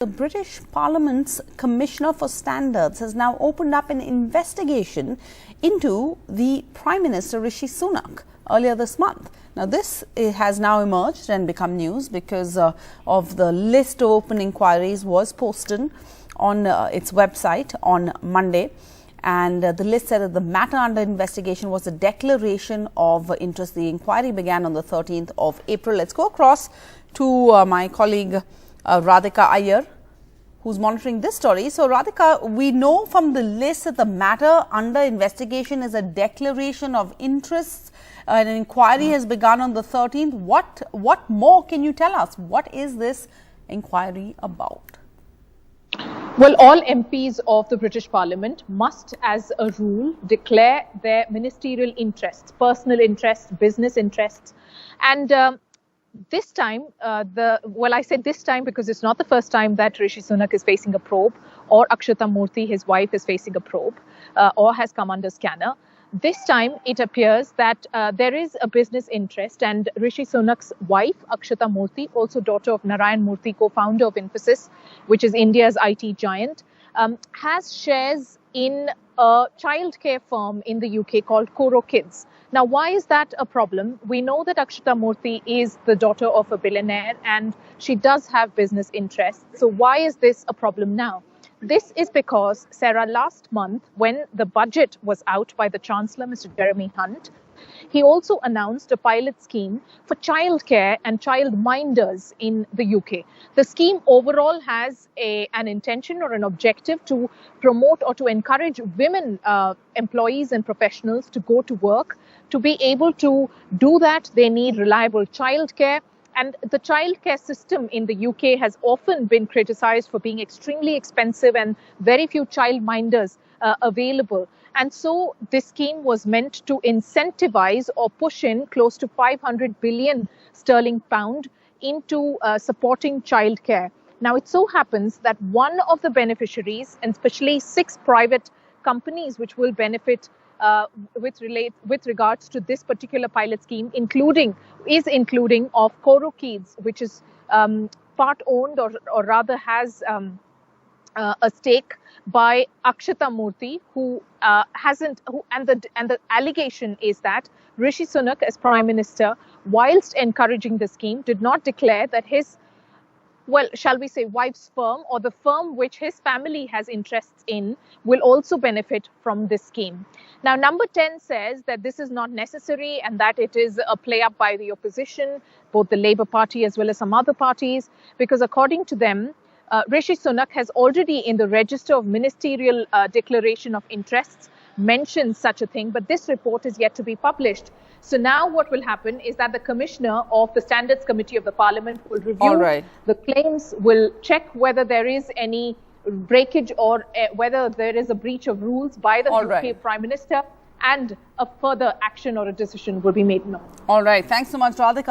The British Parliament's Commissioner for Standards has now opened up an investigation into the Prime Minister Rishi Sunak earlier this month. Now, this has now emerged and become news because of the list of open inquiries was posted on its website on Monday. And the list said that the matter under investigation was a declaration of interest. The inquiry began on the 13th of April. Let's go across to my colleague Radhika Iyer, who's monitoring this story. So, Radhika, we know from the list that the matter under investigation is a declaration of interests. An inquiry has begun on the 13th. What more can you tell us? What is this inquiry about? Well, all MPs of the British Parliament must, as a rule, declare their ministerial interests, personal interests, business interests. And this time, I said this time because it's not the first time that Rishi Sunak is facing a probe, or Akshata Murthy, his wife, is facing a probe or has come under scanner. This time, it appears that there is a business interest, and Rishi Sunak's wife, Akshata Murthy, also daughter of Narayan Murthy, co-founder of Infosys, which is India's IT giant, has shares in a childcare firm in the UK called Coro Kids. Now, why is that a problem? We know that Akshata Murthy is the daughter of a billionaire and she does have business interests. So why is this a problem now? This is because, Sarah, last month, when the budget was out by the Chancellor, Mr. Jeremy Hunt, he also announced a pilot scheme for childcare and childminders in the UK. The scheme overall has an intention or an objective to promote or to encourage women employees and professionals to go to work. To be able to do that, they need reliable childcare. And the childcare system in the UK has often been criticized for being extremely expensive and very few childminders available. And so this scheme was meant to incentivize or push in close to 500 billion sterling pound into supporting childcare. Now, it so happens that one of the beneficiaries, and especially 6 private companies which will benefit with regards to this particular pilot scheme, including of Coro Kids, which is part owned or rather has a stake by Akshata Murthy, and the allegation is that Rishi Sunak, as Prime Minister, whilst encouraging the scheme, did not declare that his, shall we say, wife's firm or the firm which his family has interests in will also benefit from this scheme. Now, number 10 says that this is not necessary and that it is a play up by the opposition, both the Labour Party as well as some other parties, because according to them, Rishi Sunak has already in the register of ministerial declaration of interests mentioned such a thing, but this report is yet to be published. So now what will happen is that the Commissioner of the Standards Committee of the Parliament will review the claims, will check whether there is any breakage or whether there is a breach of rules by the UK Prime Minister, and a further action or a decision will be made known. All right. Thanks so much, Radhika.